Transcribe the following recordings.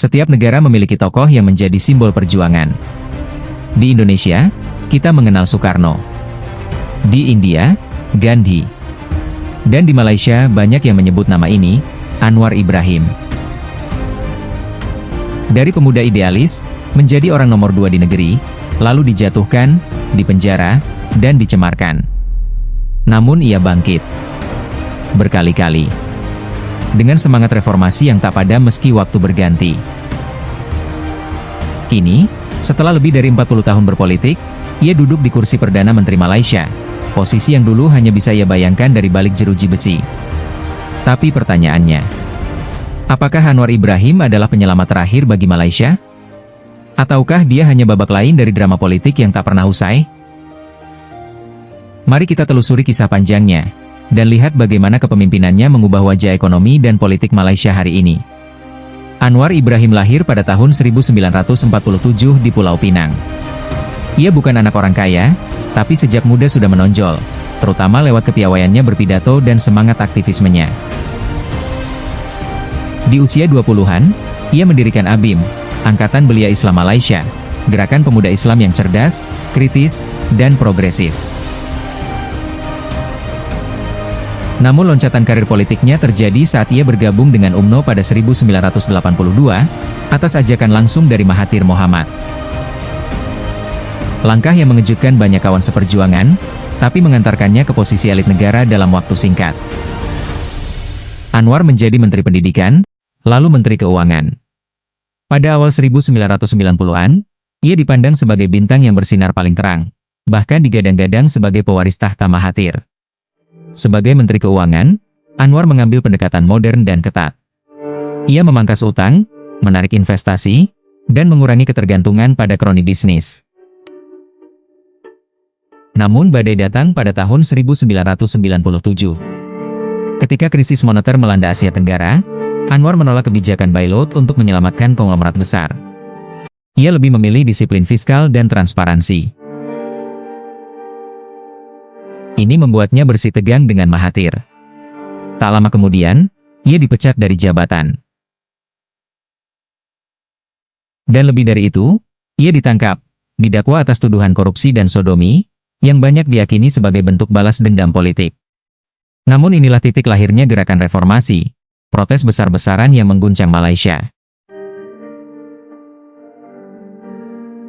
Setiap negara memiliki tokoh yang menjadi simbol perjuangan. Di Indonesia, kita mengenal Soekarno. Di India, Gandhi. Dan di Malaysia banyak yang menyebut nama ini, Anwar Ibrahim. Dari pemuda idealis, menjadi orang nomor 2 di negeri, lalu dijatuhkan, dipenjara, dan dicemarkan. Namun ia bangkit. Berkali-kali. Dengan semangat reformasi yang tak padam meski waktu berganti. Kini, setelah lebih dari 40 tahun berpolitik, ia duduk di kursi Perdana Menteri Malaysia, posisi yang dulu hanya bisa ia bayangkan dari balik jeruji besi. Tapi pertanyaannya, apakah Anwar Ibrahim adalah penyelamat terakhir bagi Malaysia? Ataukah dia hanya babak lain dari drama politik yang tak pernah usai? Mari kita telusuri kisah panjangnya, dan lihat bagaimana kepemimpinannya mengubah wajah ekonomi dan politik Malaysia hari ini. Anwar Ibrahim lahir pada tahun 1947 di Pulau Pinang. Ia bukan anak orang kaya, tapi sejak muda sudah menonjol, terutama lewat kepiawaiannya berpidato dan semangat aktivismenya. Di usia 20-an, ia mendirikan ABIM, Angkatan Belia Islam Malaysia, gerakan pemuda Islam yang cerdas, kritis, dan progresif. Namun loncatan karir politiknya terjadi saat ia bergabung dengan UMNO pada 1982, atas ajakan langsung dari Mahathir Mohamad. Langkah yang mengejutkan banyak kawan seperjuangan, tapi mengantarkannya ke posisi elit negara dalam waktu singkat. Anwar menjadi Menteri Pendidikan, lalu Menteri Keuangan. Pada awal 1990-an, ia dipandang sebagai bintang yang bersinar paling terang, bahkan digadang-gadang sebagai pewaris tahta Mahathir. Sebagai Menteri Keuangan, Anwar mengambil pendekatan modern dan ketat. Ia memangkas utang, menarik investasi, dan mengurangi ketergantungan pada kroni bisnis. Namun badai datang pada tahun 1997. Ketika krisis moneter melanda Asia Tenggara, Anwar menolak kebijakan bailout untuk menyelamatkan konglomerat besar. Ia lebih memilih disiplin fiskal dan transparansi. Ini membuatnya bersitegang dengan Mahathir. Tak lama kemudian, ia dipecat dari jabatan. Dan lebih dari itu, ia ditangkap, didakwa atas tuduhan korupsi dan sodomi, yang banyak diyakini sebagai bentuk balas dendam politik. Namun inilah titik lahirnya gerakan reformasi, protes besar-besaran yang mengguncang Malaysia.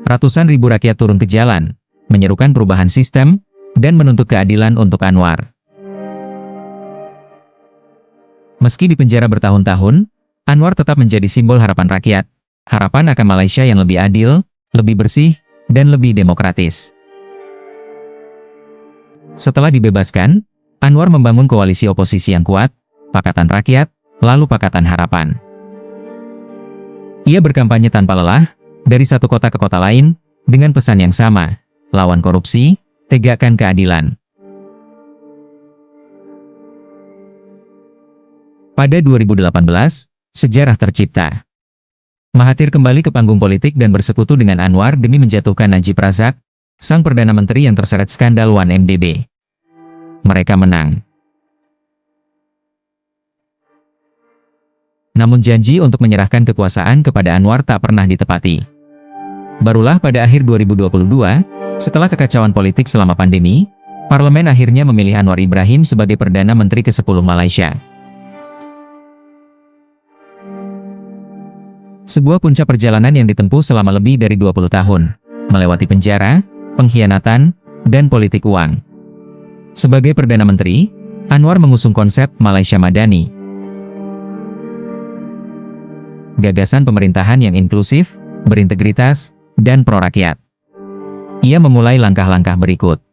Ratusan ribu rakyat turun ke jalan, menyerukan perubahan sistem, dan menuntut keadilan untuk Anwar. Meski dipenjara bertahun-tahun, Anwar tetap menjadi simbol harapan rakyat, harapan akan Malaysia yang lebih adil, lebih bersih, dan lebih demokratis. Setelah dibebaskan, Anwar membangun koalisi oposisi yang kuat, Pakatan Rakyat, lalu Pakatan Harapan. Ia berkampanye tanpa lelah, dari satu kota ke kota lain, dengan pesan yang sama, lawan korupsi, tegakkan keadilan. Pada 2018, sejarah tercipta. Mahathir kembali ke panggung politik dan bersekutu dengan Anwar demi menjatuhkan Najib Razak, sang Perdana Menteri yang terseret skandal 1MDB. Mereka menang. Namun janji untuk menyerahkan kekuasaan kepada Anwar tak pernah ditepati. Barulah pada akhir 2022, setelah kekacauan politik selama pandemi, parlemen akhirnya memilih Anwar Ibrahim sebagai Perdana Menteri ke-10 Malaysia. Sebuah puncak perjalanan yang ditempuh selama lebih dari 20 tahun, melewati penjara, pengkhianatan, dan politik uang. Sebagai Perdana Menteri, Anwar mengusung konsep Malaysia Madani. Gagasan pemerintahan yang inklusif, berintegritas, dan pro-rakyat. Ia memulai langkah-langkah berikut.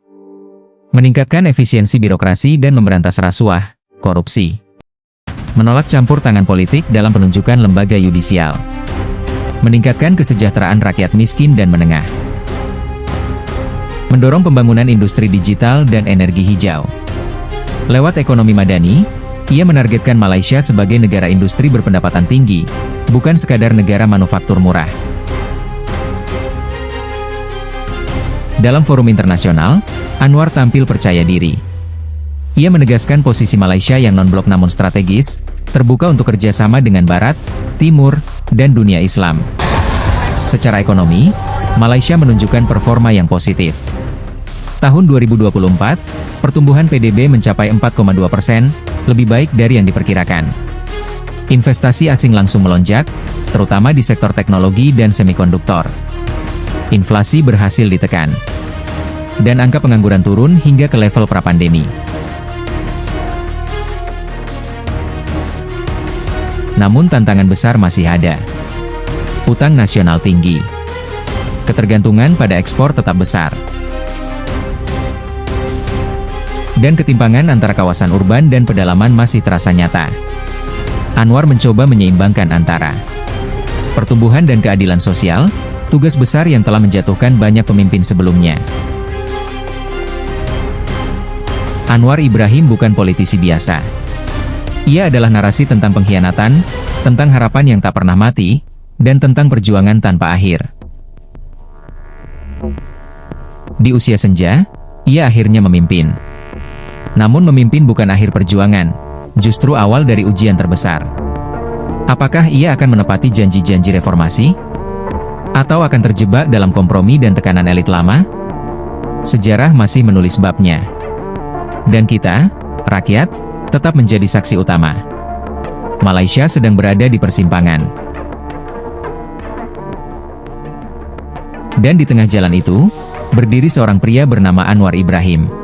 Meningkatkan efisiensi birokrasi dan memberantas rasuah, korupsi. Menolak campur tangan politik dalam penunjukan lembaga yudisial. Meningkatkan kesejahteraan rakyat miskin dan menengah. Mendorong pembangunan industri digital dan energi hijau. Lewat ekonomi madani, ia menargetkan Malaysia sebagai negara industri berpendapatan tinggi, bukan sekadar negara manufaktur murah. Dalam forum internasional, Anwar tampil percaya diri. Ia menegaskan posisi Malaysia yang non-blok namun strategis, terbuka untuk kerjasama dengan Barat, Timur, dan dunia Islam. Secara ekonomi, Malaysia menunjukkan performa yang positif. Tahun 2024, pertumbuhan PDB mencapai 4,2%, lebih baik dari yang diperkirakan. Investasi asing langsung melonjak, terutama di sektor teknologi dan semikonduktor. Inflasi berhasil ditekan. Dan angka pengangguran turun hingga ke level pra-pandemi. Namun tantangan besar masih ada. Utang nasional tinggi. Ketergantungan pada ekspor tetap besar. Dan ketimpangan antara kawasan urban dan pedalaman masih terasa nyata. Anwar mencoba menyeimbangkan antara pertumbuhan dan keadilan sosial, tugas besar yang telah menjatuhkan banyak pemimpin sebelumnya. Anwar Ibrahim bukan politisi biasa. Ia adalah narasi tentang pengkhianatan, tentang harapan yang tak pernah mati, dan tentang perjuangan tanpa akhir. Di usia senja, ia akhirnya memimpin. Namun memimpin bukan akhir perjuangan, justru awal dari ujian terbesar. Apakah ia akan menepati janji-janji reformasi? Atau akan terjebak dalam kompromi dan tekanan elit lama? Sejarah masih menulis babnya. Dan kita, rakyat, tetap menjadi saksi utama. Malaysia sedang berada di persimpangan. Dan di tengah jalan itu, berdiri seorang pria bernama Anwar Ibrahim.